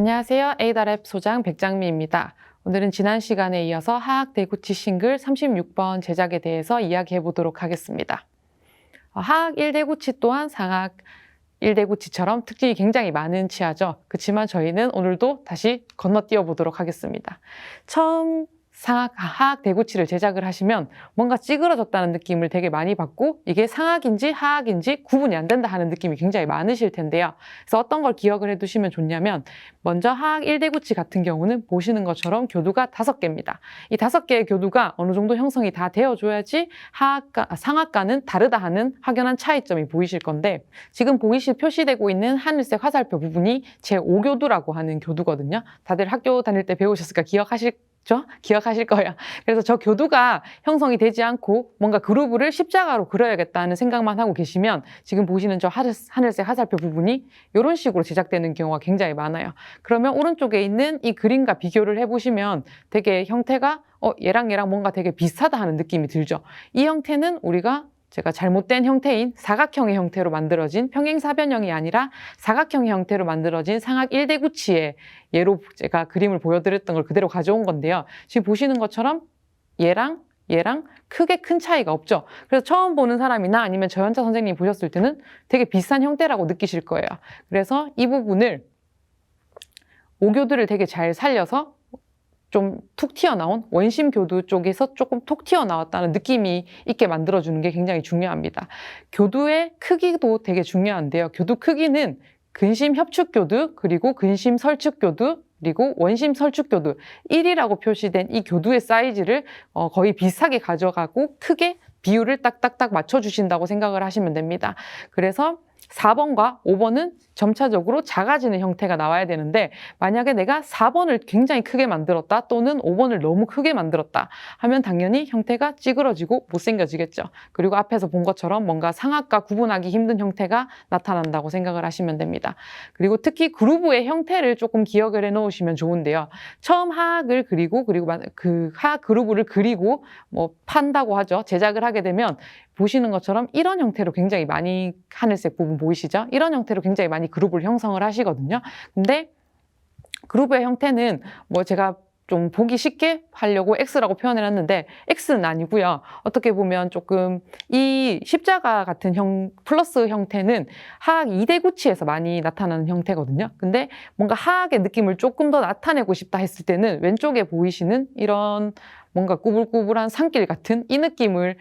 안녕하세요. 에이다랩 소장 백장미입니다. 오늘은 지난 시간에 이어서 하악 대구치 싱글 36번 제작에 대해서 이야기해 보도록 하겠습니다. 하악 1대구치 또한 상악 1대구치처럼 특징이 굉장히 많은 치아죠. 그렇지만 저희는 오늘도 다시 건너뛰어 보도록 하겠습니다. 처음 하악 대구치를 제작을 하시면 뭔가 찌그러졌다는 느낌을 되게 많이 받고 이게 상악인지 하악인지 구분이 안 된다 하는 느낌이 굉장히 많으실 텐데요. 그래서 어떤 걸 기억을 해두시면 좋냐면 먼저 하악 1대구치 같은 경우는 보시는 것처럼 교두가 5개입니다. 이 5개의 교두가 어느 정도 형성이 다 되어줘야지 상악과는 다르다 하는 확연한 차이점이 보이실 건데 지금 표시되고 있는 하늘색 화살표 부분이 제5교두라고 하는 교두거든요. 다들 학교 다닐 때 배우셨을까 기억하실 거예요. 그래서 저 교두가 형성이 되지 않고 뭔가 그루브를 십자가로 그려야겠다는 생각만 하고 계시면 지금 보시는 저 하늘색 화살표 부분이 이런 식으로 제작되는 경우가 굉장히 많아요. 그러면 오른쪽에 있는 이 그림과 비교를 해보시면 되게 형태가 얘랑 뭔가 되게 비슷하다 하는 느낌이 들죠. 이 형태는 제가 잘못된 형태인 사각형의 형태로 만들어진 평행사변형이 아니라 사각형의 형태로 만들어진 상악 1대구치의 예로 제가 그림을 보여드렸던 걸 그대로 가져온 건데요. 지금 보시는 것처럼 얘랑 크게 큰 차이가 없죠. 그래서 처음 보는 사람이나 아니면 저연차 선생님이 보셨을 때는 되게 비슷한 형태라고 느끼실 거예요. 그래서 이 부분을 오교두를 되게 잘 살려서 좀 툭 튀어나온 원심 교두 쪽에서 조금 톡 튀어나왔다는 느낌이 있게 만들어주는 게 굉장히 중요합니다. 교두의 크기도 되게 중요한데요. 교두 크기는 근심 협축 교두, 그리고 근심 설축 교두, 그리고 원심 설축 교두 1이라고 표시된 이 교두의 사이즈를 거의 비슷하게 가져가고 크게 비율을 딱딱딱 맞춰주신다고 생각을 하시면 됩니다. 그래서 4번과 5번은 점차적으로 작아지는 형태가 나와야 되는데 만약에 내가 4번을 굉장히 크게 만들었다 또는 5번을 너무 크게 만들었다 하면 당연히 형태가 찌그러지고 못생겨지겠죠. 그리고 앞에서 본 것처럼 뭔가 상악과 구분하기 힘든 형태가 나타난다고 생각을 하시면 됩니다. 그리고 특히 그루브의 형태를 조금 기억을 해 놓으시면 좋은데요. 처음 하악을 그리고 그 하악 그루브를 그리고 판다고 하죠. 제작을 하게 되면 보시는 것처럼 이런 형태로 굉장히 많이 하늘색 부분 보이시죠? 이런 형태로 굉장히 많이 그룹을 형성을 하시거든요. 근데 그룹의 형태는 제가 좀 보기 쉽게 하려고 X라고 표현을 했는데 X는 아니고요. 어떻게 보면 조금 이 십자가 같은 플러스 형태는 하악 2대구치에서 많이 나타나는 형태거든요. 근데 뭔가 하악의 느낌을 조금 더 나타내고 싶다 했을 때는 왼쪽에 보이시는 이런 뭔가 꾸불꾸불한 산길 같은 이 느낌을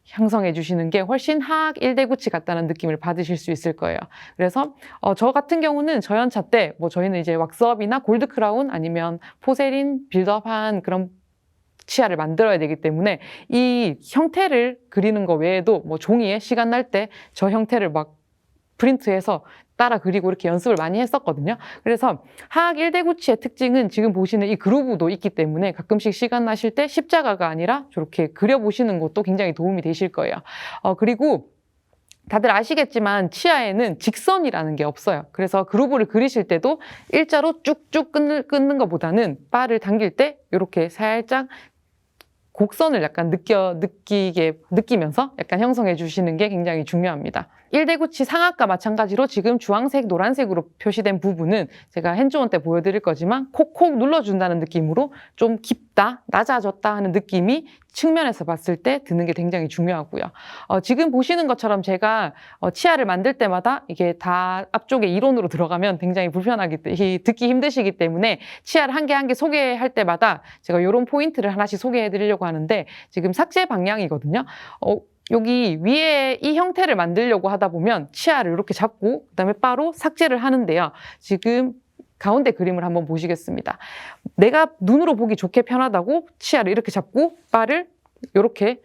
형성해 주시는 게 훨씬 하악 1대구치 같다는 느낌을 받으실 수 있을 거예요. 그래서 저 같은 경우는 저연차 때 저희는 이제 왁스업이나 골드 크라운 아니면 포세린 빌드업한 그런 치아를 만들어야 되기 때문에 이 형태를 그리는 거 외에도 종이에 시간 날 때 저 형태를 막 프린트해서 따라 그리고 이렇게 연습을 많이 했었거든요. 그래서 하악 1대구치의 특징은 지금 보시는 이 그루브도 있기 때문에 가끔씩 시간 나실 때 십자가가 아니라 저렇게 그려보시는 것도 굉장히 도움이 되실 거예요. 그리고 다들 아시겠지만 치아에는 직선이라는 게 없어요. 그래서 그루브를 그리실 때도 일자로 쭉쭉 끊는 것보다는 바를 당길 때 이렇게 살짝 곡선을 약간 느끼면서 약간 형성해 주시는 게 굉장히 중요합니다. 1대구치 상악과 마찬가지로 지금 주황색, 노란색으로 표시된 부분은 제가 핸즈온 때 보여드릴 거지만 콕콕 눌러준다는 느낌으로 좀 깊다, 낮아졌다 하는 느낌이 측면에서 봤을 때 드는 게 굉장히 중요하고요. 지금 보시는 것처럼 제가 치아를 만들 때마다 이게 다 앞쪽에 이론으로 들어가면 굉장히 듣기 힘드시기 때문에 치아를 한 개 한 개 소개할 때마다 제가 이런 포인트를 하나씩 소개해 드리려고 하는데 지금 삭제 방향이거든요. 여기 위에 이 형태를 만들려고 하다 보면 치아를 이렇게 잡고 그다음에 바로 삭제를 하는데요. 지금 가운데 그림을 한번 보시겠습니다. 내가 눈으로 보기 좋게 편하다고 치아를 이렇게 잡고 바를 이렇게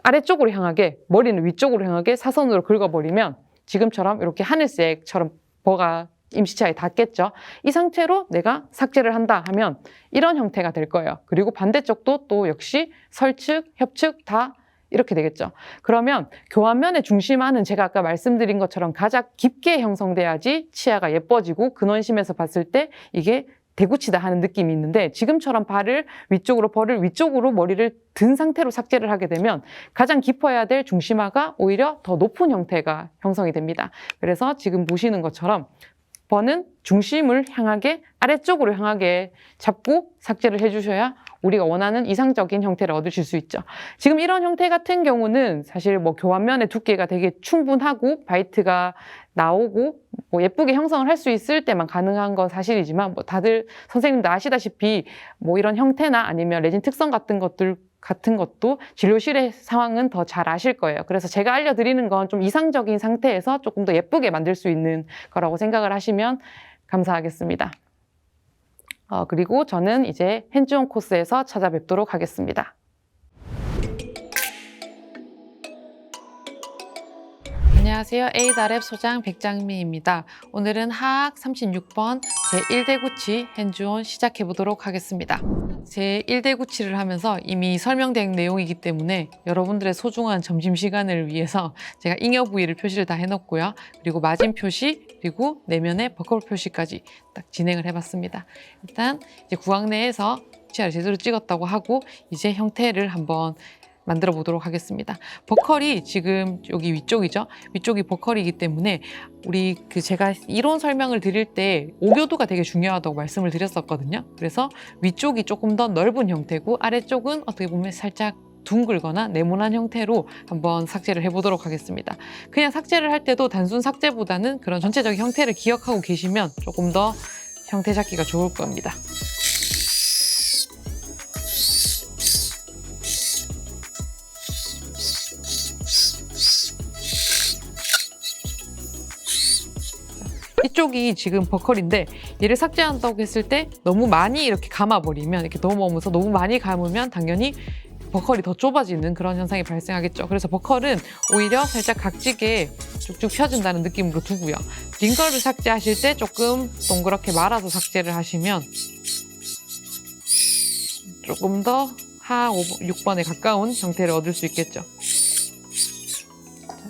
아래쪽으로 향하게 머리는 위쪽으로 향하게 사선으로 긁어버리면 지금처럼 이렇게 하늘색처럼 버가 임시치아에 닿겠죠. 이 상태로 내가 삭제를 한다 하면 이런 형태가 될 거예요. 그리고 반대쪽도 또 역시 설측, 협측 다 이렇게 되겠죠. 그러면 교환면의 중심안은 제가 아까 말씀드린 것처럼 가장 깊게 형성돼야지 치아가 예뻐지고 근원심에서 봤을 때 이게 대구치다 하는 느낌이 있는데 지금처럼 벌을 위쪽으로 머리를 든 상태로 삭제를 하게 되면 가장 깊어야 될 중심화가 오히려 더 높은 형태가 형성이 됩니다. 그래서 지금 보시는 것처럼 번은 중심을 향하게 아래쪽으로 향하게 잡고 삭제를 해주셔야 우리가 원하는 이상적인 형태를 얻으실 수 있죠. 지금 이런 형태 같은 경우는 사실 뭐 교환면의 두께가 되게 충분하고 바이트가 나오고 뭐 예쁘게 형성을 할 수 있을 때만 가능한 건 사실이지만 뭐 다들 선생님도 아시다시피 뭐 이런 형태나 아니면 레진 특성 같은 것도 진료실의 상황은 더 잘 아실 거예요. 그래서 제가 알려드리는 건 좀 이상적인 상태에서 조금 더 예쁘게 만들 수 있는 거라고 생각을 하시면 감사하겠습니다. 그리고 저는 이제 핸즈온 코스에서 찾아뵙도록 하겠습니다. 안녕하세요. 에이다랩 소장 백장미입니다. 오늘은 하악 36번 제1대 구치 핸즈온 시작해 보도록 하겠습니다. 제1대 구치를 하면서 이미 설명된 내용이기 때문에 여러분들의 소중한 점심시간을 위해서 제가 잉여 부위를 표시를 다 해놓고요. 그리고 마진 표시, 그리고 내면의 버클 표시까지 딱 진행을 해봤습니다. 일단 이제 구강 내에서 치아를 제대로 찍었다고 하고 이제 형태를 한번 만들어 보도록 하겠습니다. 버클이 지금 여기 위쪽이죠. 위쪽이 버클이기 때문에 우리 제가 이론 설명을 드릴 때 오교도가 되게 중요하다고 말씀을 드렸었거든요. 그래서 위쪽이 조금 더 넓은 형태고 아래쪽은 어떻게 보면 살짝 둥글거나 네모난 형태로 한번 삭제를 해보도록 하겠습니다. 그냥 삭제를 할 때도 단순 삭제보다는 그런 전체적인 형태를 기억하고 계시면 조금 더 형태 잡기가 좋을 겁니다. 이쪽이 지금 버클인데 얘를 삭제한다고 했을 때 너무 많이 이렇게 감아버리면 이렇게 넘어오면서 너무 많이 감으면 당연히 버클이 더 좁아지는 그런 현상이 발생하겠죠. 그래서 버클은 오히려 살짝 각지게 쭉쭉 펴진다는 느낌으로 두고요. 링거를 삭제하실 때 조금 동그랗게 말아서 삭제를 하시면 조금 더 하악 6번에 가까운 형태를 얻을 수 있겠죠.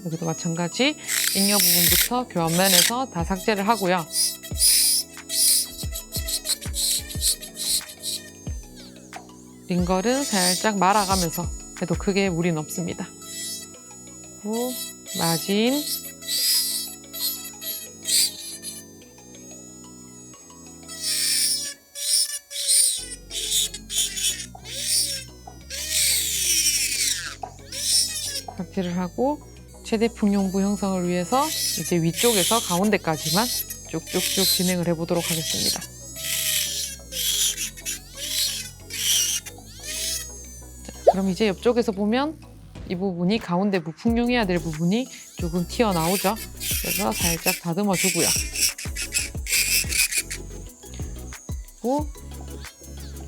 여기도 마찬가지 잉여 부분부터 교환면에서 다 삭제를 하고요. 링걸은 살짝 말아가면서 해도 크게 무리는 없습니다. 그리고 마진, 삭제를 하고 최대 풍용부 형성을 위해서 이제 위쪽에서 가운데까지만 쭉쭉쭉 진행을 해보도록 하겠습니다. 자, 그럼 이제 옆쪽에서 보면 이 부분이 가운데 풍용해야 될 부분이 조금 튀어나오죠. 그래서 살짝 다듬어 주고요. 그리고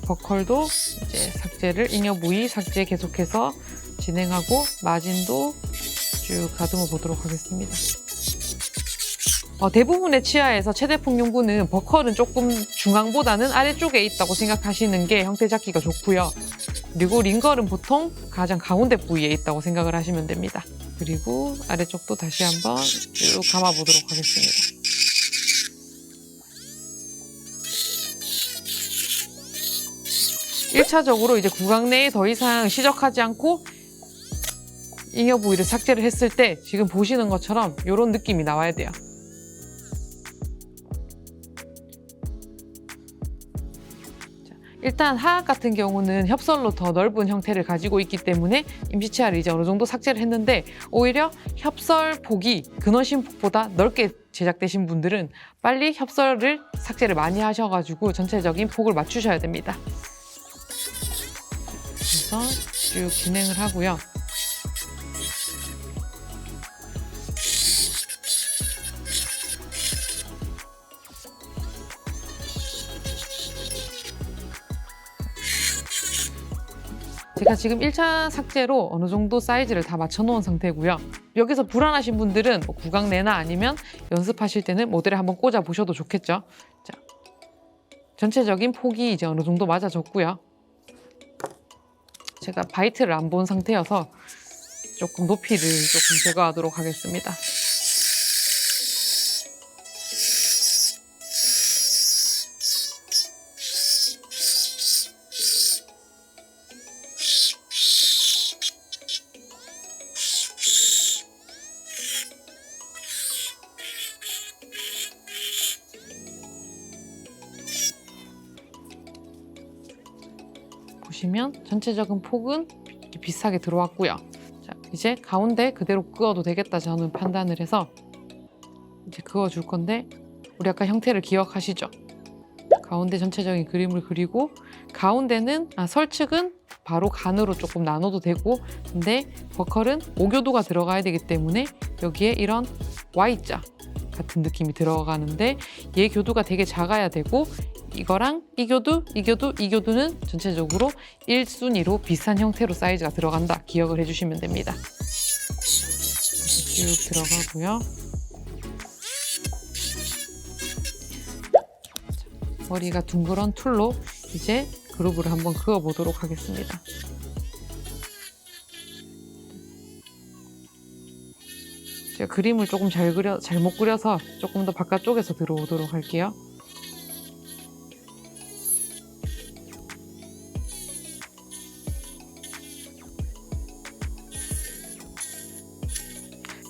버클도 이제 삭제를 잉여 부위 삭제 계속해서 진행하고 마진도 쭉 다듬어 보도록 하겠습니다. 대부분의 치아에서 최대 풍용부는 버클은 조금 중앙보다는 아래쪽에 있다고 생각하시는 게 형태 잡기가 좋고요. 그리고 링걸은 보통 가장 가운데 부위에 있다고 생각을 하시면 됩니다. 그리고 아래쪽도 다시 한번 쭉 감아 보도록 하겠습니다. 일차적으로 이제 구강 내에 더 이상 시적하지 않고 잉여 부위를 삭제를 했을 때 지금 보시는 것처럼 이런 느낌이 나와야 돼요. 일단 하악 같은 경우는 협설로 더 넓은 형태를 가지고 있기 때문에 임시치아를 이제 어느 정도 삭제를 했는데 오히려 협설 폭이 근원심 폭보다 넓게 제작되신 분들은 빨리 협설을 삭제를 많이 하셔가지고 전체적인 폭을 맞추셔야 됩니다. 그래서 쭉 진행을 하고요. 제가 지금 1차 삭제로 어느 정도 사이즈를 다 맞춰 놓은 상태고요. 여기서 불안하신 분들은 구강 내나 아니면 연습하실 때는 모델에 한번 꽂아 보셔도 좋겠죠. 자, 전체적인 폭이 이제 어느 정도 맞아졌고요. 제가 바이트를 안 본 상태여서 조금 높이를 조금 제거하도록 하겠습니다. 보시면 전체적인 폭은 이렇게 비슷하게 들어왔고요. 자, 이제 가운데 그대로 그어도 되겠다 저는 판단을 해서 이제 그어줄 건데, 우리 아까 형태를 기억하시죠? 가운데 전체적인 그림을 그리고, 가운데는 설측은 바로 간으로 조금 나눠도 되고, 근데 버컬은 오교도가 들어가야 되기 때문에 여기에 이런 Y자 같은 느낌이 들어가는데, 얘 교도가 되게 작아야 되고, 이거랑 이 교도, 이 교도, 이 교도는 전체적으로 1순위로 비슷한 형태로 사이즈가 들어간다 기억을 해주시면 됩니다. 쭉 들어가고요. 머리가 둥그런 툴로 이제 그루브를 한번 그어보도록 하겠습니다. 제가 그림을 조금 잘못 그려서 조금 더 바깥쪽에서 들어오도록 할게요.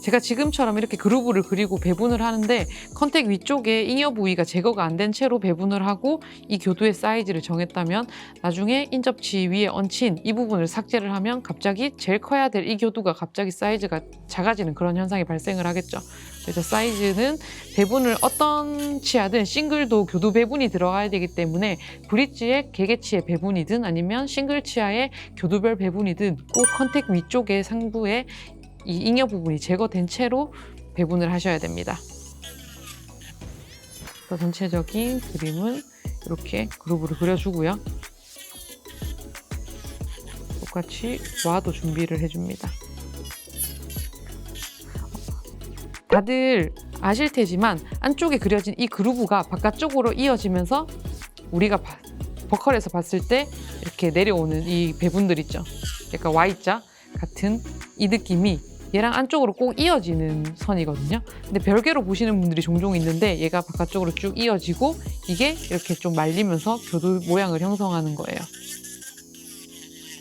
제가 지금처럼 이렇게 그루브를 그리고 배분을 하는데, 컨택 위쪽에 잉여 부위가 제거가 안 된 채로 배분을 하고 이 교두의 사이즈를 정했다면, 나중에 인접치 위에 얹힌 이 부분을 삭제를 하면 갑자기 제일 커야 될 이 교두가 갑자기 사이즈가 작아지는 그런 현상이 발생을 하겠죠. 그래서 사이즈는 배분을 어떤 치아든 싱글도 교두 배분이 들어가야 되기 때문에, 브릿지의 개개치의 배분이든 아니면 싱글 치아의 교두별 배분이든 꼭 컨택 위쪽에 상부에 이 잉여 부분이 제거된 채로 배분을 하셔야 됩니다. 전체적인 그림은 이렇게 그루브를 그려주고요. 똑같이 와도 준비를 해줍니다. 다들 아실 테지만 안쪽에 그려진 이 그루브가 바깥쪽으로 이어지면서 우리가 버컬에서 봤을 때 이렇게 내려오는 이 배분들 있죠. 약간 Y자 같은 이 느낌이 얘랑 안쪽으로 꼭 이어지는 선이거든요. 근데 별개로 보시는 분들이 종종 있는데, 얘가 바깥쪽으로 쭉 이어지고 이게 이렇게 좀 말리면서 교두 모양을 형성하는 거예요.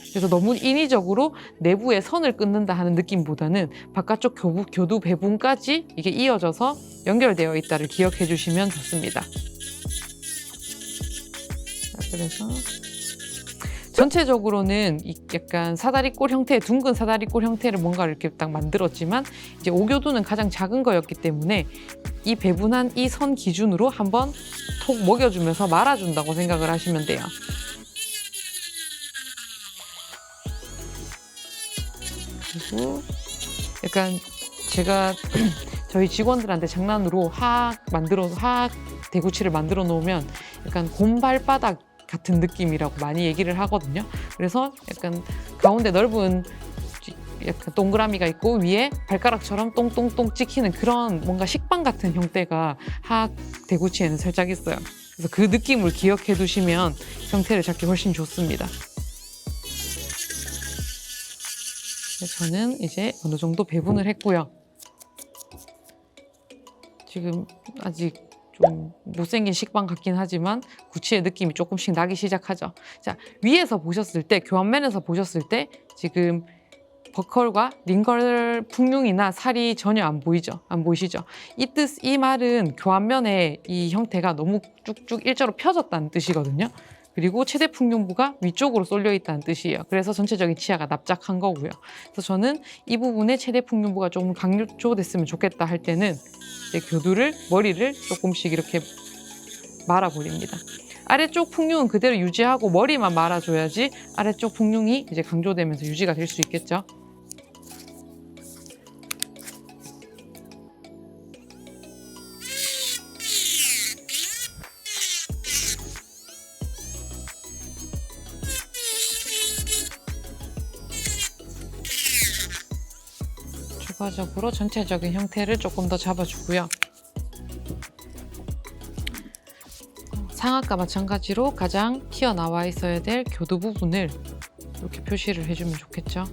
그래서 너무 인위적으로 내부에 선을 끊는다 하는 느낌보다는 바깥쪽 교두 배분까지 이게 이어져서 연결되어 있다를 기억해 주시면 좋습니다. 자, 그래서 전체적으로는 약간 사다리꼴 형태, 둥근 사다리꼴 형태를 뭔가 이렇게 딱 만들었지만, 이제 오교두는 가장 작은 거였기 때문에 이 배분한 이 선 기준으로 한번 톡 먹여주면서 말아준다고 생각을 하시면 돼요. 그리고 약간 제가 저희 직원들한테 장난으로 화학 대구치를 만들어 놓으면 약간 곰발바닥 같은 느낌이라고 많이 얘기를 하거든요. 그래서 약간 가운데 넓은 약간 동그라미가 있고 위에 발가락처럼 똥똥똥 찍히는 그런 뭔가 식빵 같은 형태가 하악 대구치에는 살짝 있어요. 그래서 그 느낌을 기억해 두시면 형태를 잡기 훨씬 좋습니다. 저는 이제 어느 정도 배분을 했고요. 지금 아직 좀 못생긴 식빵 같긴 하지만 구치의 느낌이 조금씩 나기 시작하죠. 자, 위에서 보셨을 때, 교환면에서 보셨을 때 지금 버컬과 링걸 풍룡이나 살이 전혀 안 보이죠? 안 보이시죠? 이 말은 교환면의 이 형태가 너무 쭉쭉 일자로 펴졌다는 뜻이거든요. 그리고 최대 풍룡부가 위쪽으로 쏠려 있다는 뜻이에요. 그래서 전체적인 치아가 납작한 거고요. 그래서 저는 이 부분에 최대 풍룡부가 조금 강조됐으면 좋겠다 할 때는 이제 교두를, 머리를 조금씩 이렇게 말아버립니다. 아래쪽 풍룡은 그대로 유지하고 머리만 말아줘야지 아래쪽 풍룡이 이제 강조되면서 유지가 될 수 있겠죠. 추가적으로 전체적인 형태를 조금 더 잡아주고요. 상악과 마찬가지로 가장 튀어나와 있어야 될 교두 부분을 이렇게 표시를 해주면 좋겠죠.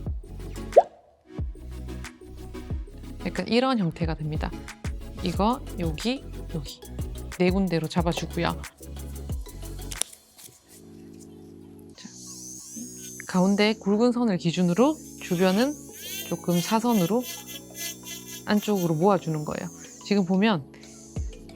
약간 이런 형태가 됩니다. 이거 여기 네 군데로 잡아주고요. 자, 가운데 굵은 선을 기준으로 주변은 조금 사선으로 안쪽으로 모아주는 거예요. 지금 보면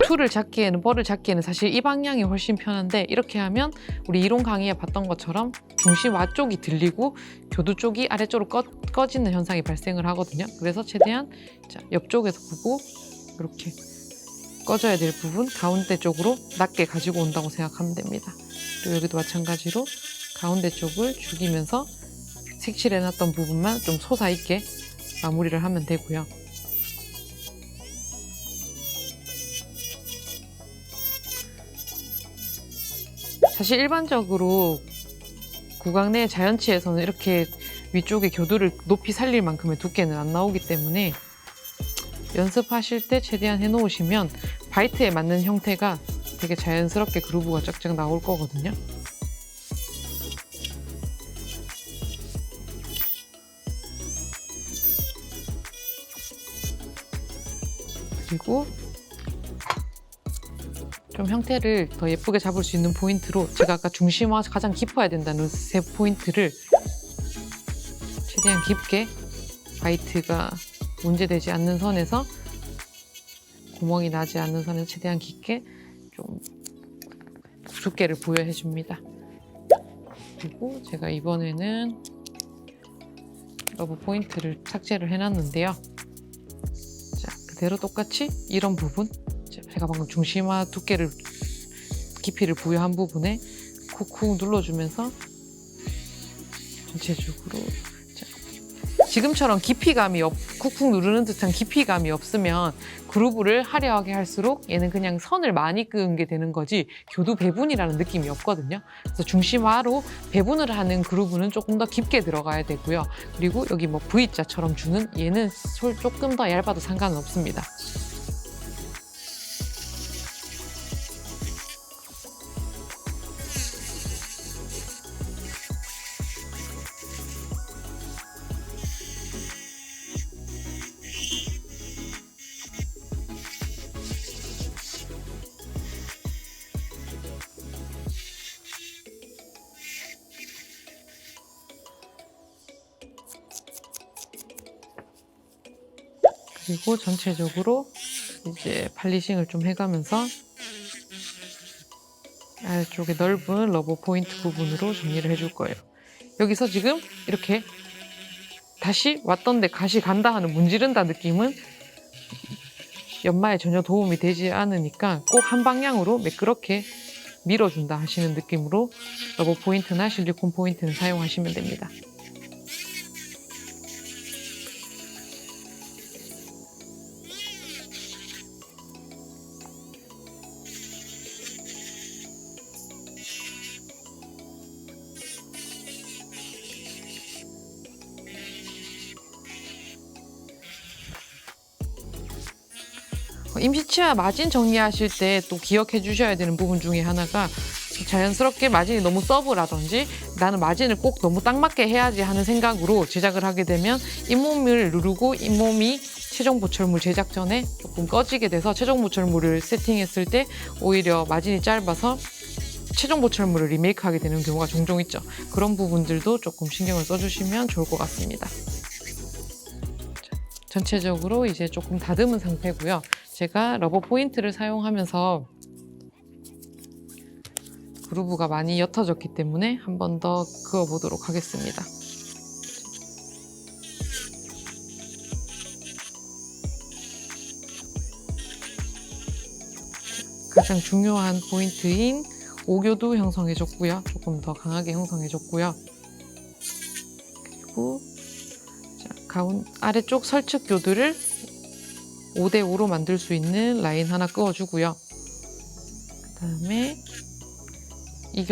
툴을 잡기에는, 뻘을 잡기에는 사실 이 방향이 훨씬 편한데, 이렇게 하면 우리 이론 강의에 봤던 것처럼 중심 와쪽이 들리고 교두 쪽이 아래쪽으로 꺼지는 현상이 발생을 하거든요. 그래서 최대한 자, 옆쪽에서 보고 이렇게 꺼져야 될 부분 가운데 쪽으로 낮게 가지고 온다고 생각하면 됩니다. 그리고 여기도 마찬가지로 가운데 쪽을 죽이면서 색칠해놨던 부분만 좀 솟아있게 마무리를 하면 되고요. 사실 일반적으로 구강 내 자연치에서는 이렇게 위쪽에 교두를 높이 살릴 만큼의 두께는 안 나오기 때문에 연습하실 때 최대한 해놓으시면 바이트에 맞는 형태가 되게 자연스럽게 그루브가 쫙쫙 나올 거거든요. 그리고 좀 형태를 더 예쁘게 잡을 수 있는 포인트로 제가 아까 중심화 가장 깊어야 된다는 세 포인트를 최대한 깊게 바이트가 문제되지 않는 선에서 구멍이 나지 않는 선에서 최대한 깊게 좀 두께를 부여해 줍니다. 그리고 제가 이번에는 러브 포인트를 삭제를 해놨는데요. 자, 그대로 똑같이 이런 부분, 제가 방금 중심화 두께를 깊이를 부여한 부분에 쿡쿡 눌러주면서 전체적으로 지금처럼 깊이감이 쿡쿡 누르는 듯한 깊이감이 없으면 그루브를 화려하게 할수록 얘는 그냥 선을 많이 끄은 게 되는 거지 교두 배분이라는 느낌이 없거든요. 그래서 중심화로 배분을 하는 그루브는 조금 더 깊게 들어가야 되고요. 그리고 여기 뭐 V자처럼 주는 얘는 솔 조금 더 얇아도 상관은 없습니다. 그리고 전체적으로 이제 팔리싱을 좀 해가면서 아래쪽에 넓은 러버 포인트 부분으로 정리를 해줄 거예요. 여기서 지금 이렇게 다시 왔던데 다시 간다 하는 문지른다 느낌은 연마에 전혀 도움이 되지 않으니까 꼭 한 방향으로 매끄럽게 밀어준다 하시는 느낌으로 러버 포인트나 실리콘 포인트는 사용하시면 됩니다. 임시치아 마진 정리하실 때 또 기억해 주셔야 되는 부분 중에 하나가 자연스럽게 마진이 너무 서브라든지 나는 마진을 꼭 너무 딱 맞게 해야지 하는 생각으로 제작을 하게 되면 잇몸을 누르고 잇몸이 최종 보철물 제작 전에 조금 꺼지게 돼서 최종 보철물을 세팅했을 때 오히려 마진이 짧아서 최종 보철물을 리메이크하게 되는 경우가 종종 있죠. 그런 부분들도 조금 신경을 써주시면 좋을 것 같습니다. 전체적으로 이제 조금 다듬은 상태고요. 제가 러버 포인트를 사용하면서 그루브가 많이 옅어졌기 때문에 한 번 더 그어보도록 하겠습니다. 가장 중요한 포인트인 오교도 형성해줬고요. 조금 더 강하게 형성해줬고요. 그리고 아래쪽 설측 교두를 5대5로 만들 수 있는 라인 하나 그어주고요. 그 다음에 이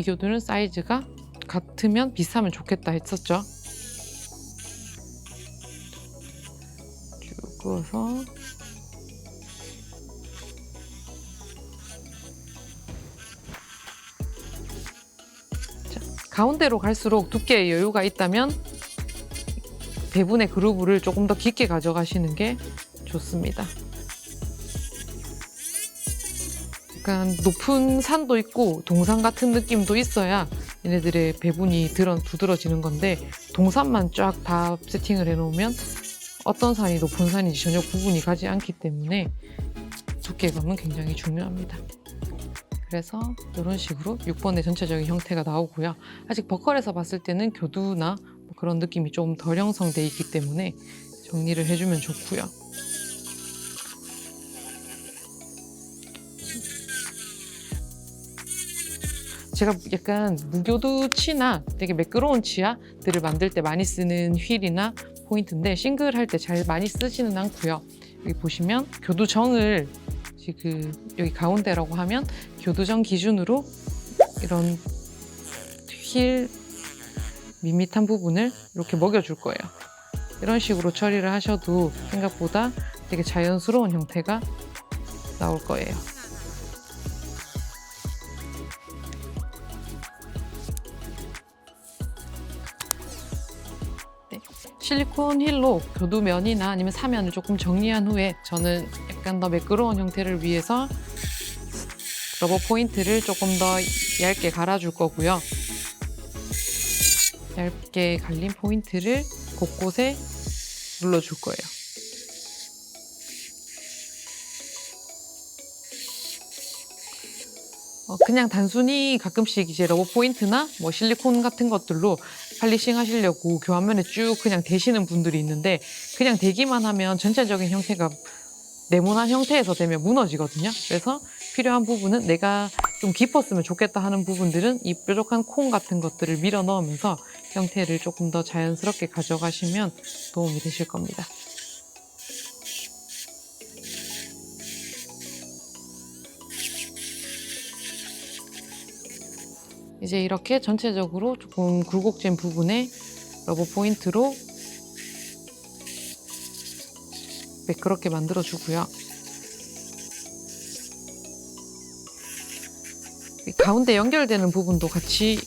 교두는 사이즈가 같으면 비슷하면 좋겠다 했었죠. 쭉 그어서 가운데로 갈수록 두께에 여유가 있다면 배분의 그루브를 조금 더 깊게 가져가시는 게 좋습니다. 약간 높은 산도 있고 동산 같은 느낌도 있어야 얘네들의 배분이 두드러지는 건데 동산만 쫙 다 세팅을 해놓으면 어떤 산이 높은 산인지 전혀 구분이 가지 않기 때문에 두께감은 굉장히 중요합니다. 그래서 이런 식으로 6번의 전체적인 형태가 나오고요. 아직 버컬에서 봤을 때는 교두나 뭐 그런 느낌이 좀 덜 형성돼 있기 때문에 정리를 해주면 좋고요. 제가 약간 무교두 치나 되게 매끄러운 치아들을 만들 때 많이 쓰는 휠이나 포인트인데 싱글 할 때 잘 많이 쓰지는 않고요. 여기 보시면 교두정을 지금 여기 가운데라고 하면 교두정 기준으로 이런 휠 밋밋한 부분을 이렇게 먹여줄 거예요. 이런 식으로 처리를 하셔도 생각보다 되게 자연스러운 형태가 나올 거예요. 실리콘 휠로 교두면이나 아니면 사면을 조금 정리한 후에 저는 약간 더 매끄러운 형태를 위해서 러버 포인트를 조금 더 얇게 갈아줄 거고요. 얇게 갈린 포인트를 곳곳에 눌러줄 거예요. 그냥 단순히 가끔씩 이제 러버 포인트나 뭐 실리콘 같은 것들로 팔리싱 하시려고 교환면에 쭉 그냥 대시는 분들이 있는데 그냥 대기만 하면 전체적인 형태가 네모난 형태에서 되면 무너지거든요. 그래서 필요한 부분은 내가 좀 깊었으면 좋겠다 하는 부분들은 이 뾰족한 콩 같은 것들을 밀어 넣으면서 형태를 조금 더 자연스럽게 가져가시면 도움이 되실 겁니다. 이제 이렇게 전체적으로 조금 굴곡진 부분에 러버 포인트로 매끄럽게 만들어주고요. 가운데 연결되는 부분도 같이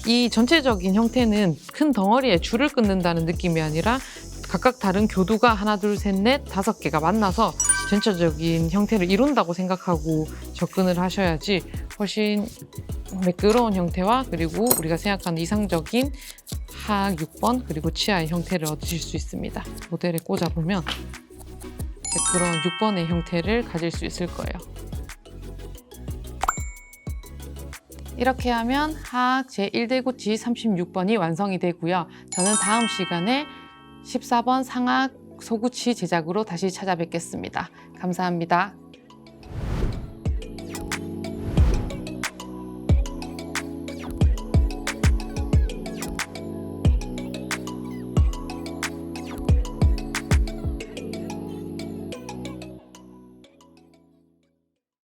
이 전체적인 형태는 큰 덩어리에 줄을 끊는다는 느낌이 아니라 각각 다른 교두가 하나, 둘, 셋, 넷, 5개가 만나서 전체적인 형태를 이룬다고 생각하고 접근을 하셔야지 훨씬 매끄러운 형태와 그리고 우리가 생각하는 이상적인 하악 6번 그리고 치아의 형태를 얻으실 수 있습니다. 모델에 꽂아보면 매끄러운 6번의 형태를 가질 수 있을 거예요. 이렇게 하면 하악 제1대구치 36번이 완성이 되고요. 저는 다음 시간에 14번 상악 소구치 제작으로 다시 찾아뵙겠습니다. 감사합니다.